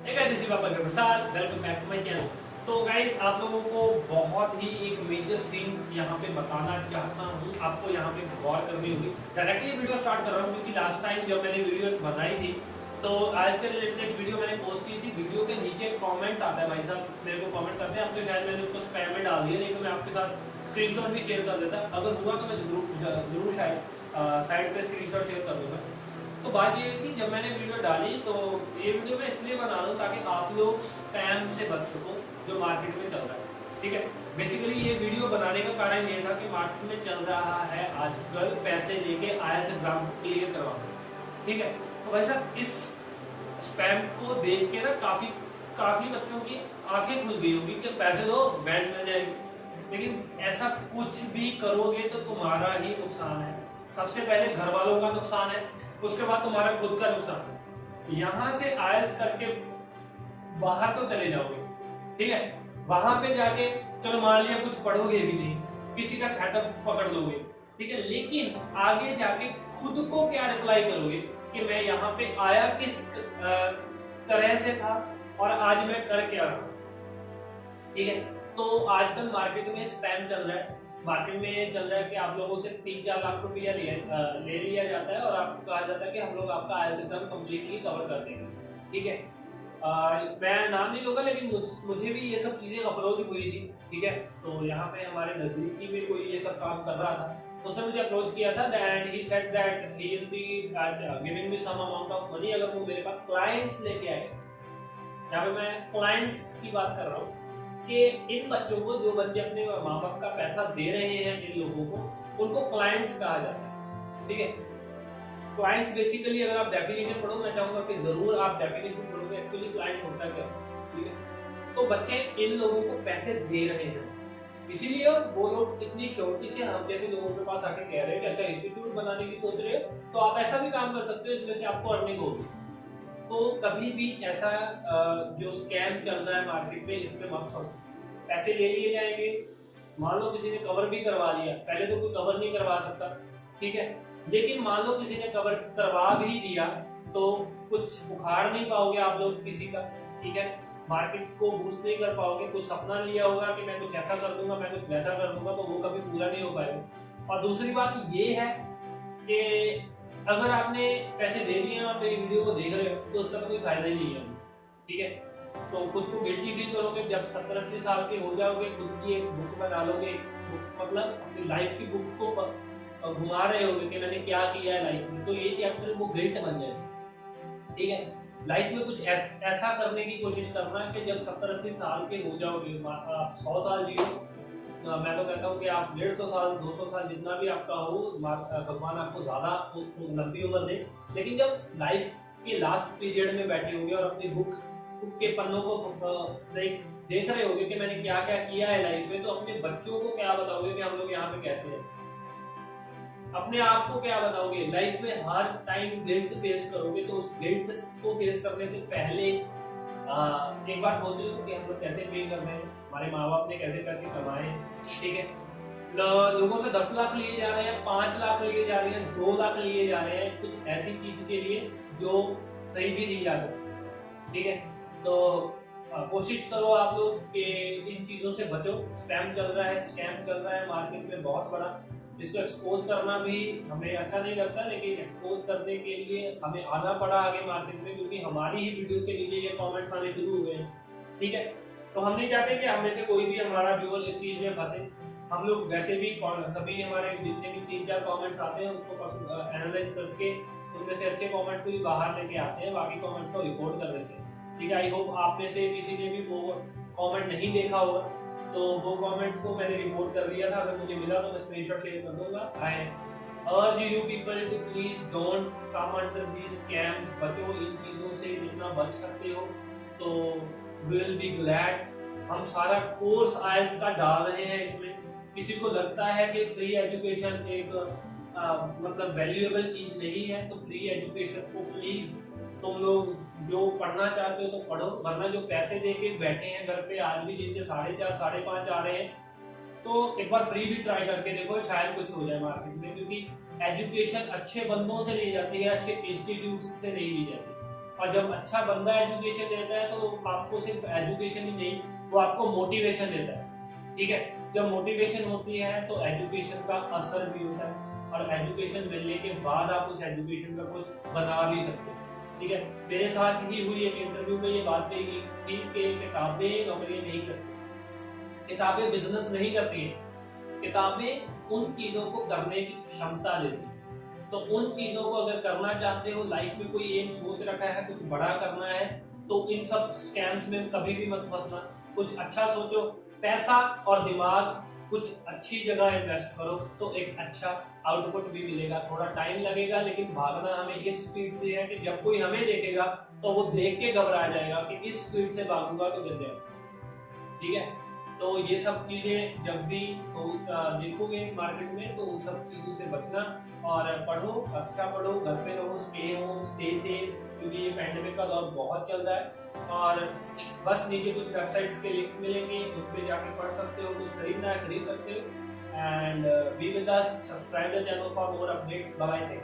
Prasad, welcome back to my channel. तो guys, आप लोगों को बहुत ही एक मेजर सीन यहाँ पे बताना चाहता हूँ। आपको यहाँ पे गौर करनी होगी। डायरेक्टली वीडियो स्टार्ट कर रहा हूँ क्योंकि लास्ट टाइम जब मैंने वीडियो बनाई थी तो आज के रिलेटेड एक वीडियो मैंने पोस्ट की थी। वीडियो के नीचे कमेंट आता है, भाई साहब मेरे को कमेंट करते हैं। अब तो शायद मैंने उसको स्पैम में डाल दिया, नहीं तो मैं आपके साथ स्क्रीनशॉट भी शेयर कर देता। अगर हुआ तो मैं जरूर शायद साइड पे स्क्रीनशॉट शेयर कर दूंगा। तो बात ये है कि जब मैंने वीडियो डाली तो ये वीडियो मैं इसलिए बना रहा हूँ ताकि आप लोग स्पैम से बच सको जो मार्केट में चल रहा है। ठीक है, बेसिकली ये वीडियो बनाने का कारण ये था कि मार्केट में चल रहा है आजकल पैसे लेके आईएलटीएस एग्जाम क्लियर करवाना। ठीक है, तो भाई साहब इस स्पैम को देख के ना काफी बच्चों की आंखें खुल गई होगी कि पैसे दो बैंड में जाएगी। लेकिन ऐसा कुछ भी करोगे तो तुम्हारा ही नुकसान है। सबसे पहले घर वालों का नुकसान है, उसके बाद तुम्हारा खुद का नुकसान है। यहां से आयल्स करके बाहर तो चले जाओगे, ठीक है, वहां पे जाके चलो मान लिया कुछ पढ़ोगे भी नहीं, किसी का सेटअप पकड़ लोगे, ठीक है, लेकिन आगे जाके खुद को क्या रिप्लाई करोगे कि मैं यहाँ पे आया किस तरह से था और आज मैं कर क्या रहा हूं। ठीक है, तो आजकल मार्केट में स्पैम चल रहा है। मार्केट में चल रहा है कि आप लोगों से 3-4 लाख रुपया ले लिया जाता है और आपको कहा जाता है कि हम लोग आपका आईएलटीएस एग्जाम कम्प्लीटली कवर कर देंगे। ठीक है, मैं नाम नहीं लूंगा लेकिन मुझे भी ये सब चीजें अप्रोच हुई थी। ठीक है, तो यहाँ पे हमारे नजदीकी में कोई ये सब काम कर रहा था, उसने मुझे अप्रोच किया था and he said that he will be giving me some amount of money अगर वो मेरे पास क्लाइंट्स लेके आए। यहाँ पे मैं क्लाइंट्स की बात कर रहा हूँ कि इन बच्चों को, जो बच्चे अपने माँ बाप का पैसा दे रहे हैं इन लोगों को, उनको क्लाइंट्स कहा जाता है। ठीक है, क्लाइंट्स बेसिकली अगर आप डेफिनेशन पढ़ो, मैं चाहूंगा कि जरूर आप डेफिनेशन पढ़ोगे एक्चुअली क्लाइंट होता क्या है। ठीक है, तो बच्चे इन लोगों को पैसे दे रहे हैं, इसीलिए वो लोग इतनी शौकी से हम जैसे लोगों के पास आके कह रहे हैं कि अच्छा इंस्टीट्यूट बनाने की सोच रहे हो तो आप ऐसा भी काम कर सकते हो, इसमें से आपको अर्निंग होगी। तो कभी भी ऐसा जो स्कैम चल रहा है मार्केट में, इसमें मत फंसो। पैसे ले लिए जाएंगे, मान लो किसी ने कवर भी करवा दिया, पहले तो कोई कवर नहीं करवा सकता, ठीक है, लेकिन मान लो किसी ने कवर करवा भी दिया तो कुछ उखाड़ नहीं पाओगे आप लोग किसी का। ठीक है, मार्केट को बूस्ट नहीं कर पाओगे। कुछ सपना लिया होगा कि मैं कुछ ऐसा कर दूंगा, मैं कुछ वैसा कर दूंगा, तो वो कभी पूरा नहीं हो पाएगा। और दूसरी बात ये है कि अगर आपने पैसे दे दिए और मेरी वीडियो को देख रहे हो तो उसका कोई फायदा ही नहीं है। ठीक है, तो खुद को गिल्टी फील करोगे जब 70-80 साल के हो जाओगे, खुद की एक बुक बना लोगे, मतलब अपनी लाइफ की बुक को घुमा रहे होगे कि मैंने क्या किया है लाइफ में, तो ये चैप्टर वो गिल्ट बन जाएगा। ठीक है, लाइफ में कुछ ऐसा करने की कोशिश करना कि जब 70-80 साल के हो जाओगे, आप 100 साल जियो, मैं तो कहता हूँ कि आप 150 साल 200 साल जितना भी आपका हो, भगवान आपको ज्यादा लंबी उम्र दे। लेकिन जब लाइफ के लास्ट पीरियड में बैठे होंगे और अपनी बुक के पन्नों को देख रहे होगे कि मैंने क्या क्या किया है लाइफ में, तो अपने बच्चों को क्या बताओगे कि हम लोग यहाँ पे कैसे हैं, अपने आप को क्या बताओगे। लाइफ में हर टाइम गिल्ट फेस करोगे, तो उस गिल्ट को फेस करने से पहले एक बार सोच लो कि हम लोग कैसे पे कर रहे हैं, हमारे माँ बाप ने कैसे पैसे कमाए। ठीक है, लोगों से 10 लाख लिए जा रहे हैं, 5 लाख लिए जा रहे हैं, 2 लाख लिए जा रहे हैं कुछ ऐसी चीज के लिए जो कहीं भी दी जा सकती। ठीक है, तो कोशिश करो आप लोग कि इन चीजों से बचो। स्पैम चल रहा है, स्कैम चल रहा है मार्केट में बहुत बड़ा, इसको एक्सपोज करना भी हमें अच्छा नहीं लगता, लेकिन एक्सपोज करने के लिए हमें आना पड़ा आगे मार्केट में, क्योंकि हमारी ही वीडियोस के नीचे ये कमेंट्स आने शुरू हो गए। ठीक है, तो हम नहीं चाहते कि हमें से कोई भी हमारा व्यूअर इस चीज में फंसे। हम लोग वैसे भी सभी हमारे जितने भी 3-4 कमेंट्स आते हैं उसको एनालाइज करके उनमें से अच्छे कमेंट्स को भी बाहर लेके आते हैं, बाकी कमेंट्स को रिपोर्ट कर देते हैं। ठीक है, आई होप आप में से किसी ने भी वो कमेंट नहीं देखा होगा, तो वो कमेंट को मैंने रिपोर्ट कर दिया था। अगर मुझे मिला तो मैं स्क्रीनशॉट शेयर कर दूंगा। I urge you people to please don't come under these scams. बचो इन चीजों से, जितना बच सकते हो तो विल बी ग्लैड। हम सारा कोर्स आईएलटीएस का डाल रहे हैं इसमें। किसी को लगता है कि फ्री एजुकेशन एक मतलब वैल्यूएबल चीज नहीं है, तो फ्री एजुकेशन को प्लीज तुम लोग जो पढ़ना चाहते हो तो पढ़ो, वरना जो पैसे देके बैठे हैं घर पे आज भी, जिनके 4.5-5.5 आ रहे हैं, तो एक बार फ्री भी ट्राई करके देखो, शायद कुछ हो जाए मार्केट में। क्योंकि एजुकेशन अच्छे बंदों से ली जाती है, अच्छे इंस्टीट्यूट से नहीं ली जाती। और जब अच्छा बंदा एजुकेशन देता है तो आपको सिर्फ एजुकेशन ही नहीं, वो आपको मोटिवेशन देता है। ठीक है, जब मोटिवेशन होती है तो एजुकेशन का असर भी होता है, और एजुकेशन मिलने के बाद आप उस एजुकेशन का कुछ बना भी सकते हो। ठीक है, मेरे साथ ही हुई एक इंटरव्यू में ये बात कही गई थी कि किताबें नौकरी नहीं करती, किताबें बिजनेस नहीं करती हैं, किताबें उन चीजों को करने की क्षमता देती हैं। तो उन चीजों को अगर करना चाहते हो, लाइफ में कोई एम सोच रखा है, कुछ बड़ा करना है, तो इन सब स्कैम्स में कभी भी मत फंसना। कुछ अच्छा सोचो, पैसा और दिमाग कुछ अच्छी जगह इन्वेस्ट करो तो एक अच्छा आउटपुट भी मिलेगा। थोड़ा टाइम लगेगा, लेकिन भागना हमें इस स्पीड से है कि जब कोई हमें देखेगा तो वो देख के घबरा जाएगा कि इस स्पीड से भागूंगा तो गिर जाएगा। ठीक है, तो ये सब चीजें जब भी देखोगे मार्केट में तो उन सब चीजों से बचना, और पढ़ो, अच्छा पढ़ो, घर पे रहो, स्टे होम, स्टे सेफ, क्योंकि ये पैंडेमिक का दौर बहुत चल रहा है। और बस नीचे कुछ वेबसाइट्स के लिंक मिलेंगे, उन पे जाके पढ़ सकते हो, कुछ खरीदना है खरीद सकते हो। And be with us, subscribe the channel for more updates. Bye bye.